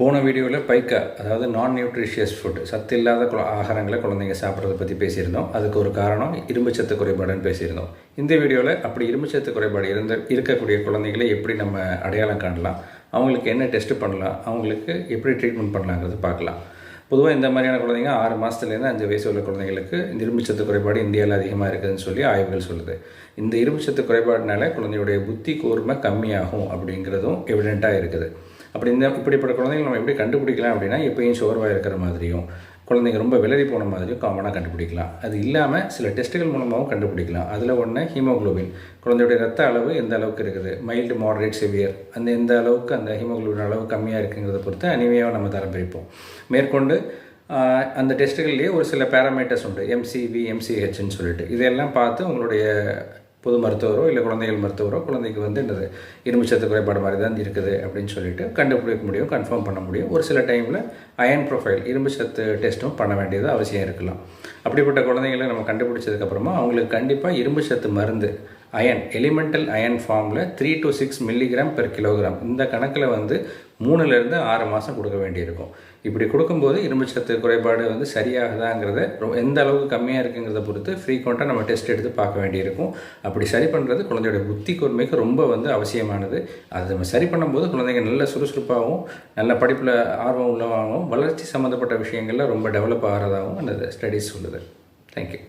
போன வீடியோவில் பைக்கா அதாவது நான் நியூட்ரிஷியஸ் ஃபுட் சத்து இல்லாத ஆகாரங்களை குழந்தைங்க சாப்பிட்றத பற்றி பேசியிருந்தோம். அதுக்கு ஒரு காரணம் இரும்புச்சத்து குறைபாடுன்னு பேசியிருந்தோம். இந்த வீடியோவில் அப்படி இரும்புச்சத்து குறைபாடு இருக்கக்கூடிய குழந்தைகளை எப்படி நம்ம அடையாளம் காணலாம், அவங்களுக்கு என்ன டெஸ்ட்டு பண்ணலாம், அவங்களுக்கு எப்படி ட்ரீட்மெண்ட் பண்ணலாங்கிறது பார்க்கலாம். பொதுவாக இந்த மாதிரியான குழந்தைங்க 6 மாதத்துலேருந்து 5 வயசு உள்ள குழந்தைங்களுக்கு இந்த இரும்புச்சத்து குறைபாடு இந்தியாவில் அதிகமாக இருக்குதுன்னு சொல்லி ஆய்வுகள் சொல்லுது. இந்த இரும்புச்சத்து குறைபாடுனால குழந்தையுடைய புத்தி கூர்மை கம்மியாகும் அப்படிங்கிறதும் எவிடெண்ட்டாக இருக்குது. இப்படிப்பட்ட குழந்தைகள் நம்ம எப்படி கண்டுபிடிக்கலாம் அப்படின்னா, எப்பயும் சோர்வாக இருக்கிற மாதிரியும் குழந்தைங்க ரொம்ப விலறி போன மாதிரியும் காமனாக கண்டுபிடிக்கலாம். அது இல்லாமல் சில டெஸ்ட்டுகள் மூலமாகவும் கண்டுபிடிக்கலாம். அதில் ஒன்று ஹீமோக்ளோபின், குழந்தையுடைய ரத்த அளவு எந்த அளவுக்கு இருக்குது, மைல்டு மாடரேட் சிவியர், எந்த அளவுக்கு அந்த ஹீமோக்ளோபின் அளவு கம்மியாக இருக்குங்கிறத பொறுத்து அனிமியாவை நம்ம தரம் பிரிப்போம். மேற்கொண்டு அந்த டெஸ்ட்டுகள்லேயே ஒரு சில பேராமீட்டர்ஸ் உண்டு, எம்சிவி எம்சிஹெச்ன்னு சொல்லிட்டு. இதெல்லாம் பார்த்து உங்களுடைய பொது மருத்துவரோ இல்லை குழந்தைகள் மருத்துவரோ குழந்தைக்கு என்னது இரும்புச்சத்து குறைபாடு மாதிரி தான் இருக்குது அப்படின்னு சொல்லிட்டு கண்டுபிடிக்க முடியும், கன்ஃபார்ம் பண்ண முடியும். ஒரு சில டைமில் அயன் ப்ரொஃபைல் இரும்புச்சத்து டெஸ்ட்டும் பண்ண வேண்டியது அவசியம் இருக்கலாம். அப்படிப்பட்ட குழந்தைங்களை நம்ம கண்டுபிடிச்சதுக்கப்புறமா அவங்களுக்கு கண்டிப்பாக இரும்புச்சத்து மருந்து எலிமெண்டல் அயன் ஃபார்மில் 3 to 6 மில்லிகிராம் பெர் கிலோகிராம் இந்த கணக்கில் 3லேருந்து 6 மாதம் கொடுக்க வேண்டியிருக்கும். இப்படி கொடுக்கும்போது இரும்புச்சத்து குறைபாடு சரியாகுதாங்கிறத எந்த அளவுக்கு கம்மியாக இருக்குங்கிறத பொறுத்து ஃப்ரீக்வெண்ட்டாக நம்ம டெஸ்ட் எடுத்து பார்க்க வேண்டியிருக்கும். அப்படி சரி பண்ணுறது குழந்தையோட புத்தி கூர்மைக்கு ரொம்ப அவசியமானது. அது நம்ம சரி பண்ணும்போது குழந்தைங்க நல்ல சுறுசுறுப்பாகவும் நல்ல படிப்பில் ஆர்வம் உள்ளவாகவும் வளர்ச்சி சம்மந்தப்பட்ட விஷயங்களில் ரொம்ப டெவலப் ஆகிறதாகவும் அந்த ஸ்டடீஸ் சொல்லுது. தேங்க்யூ.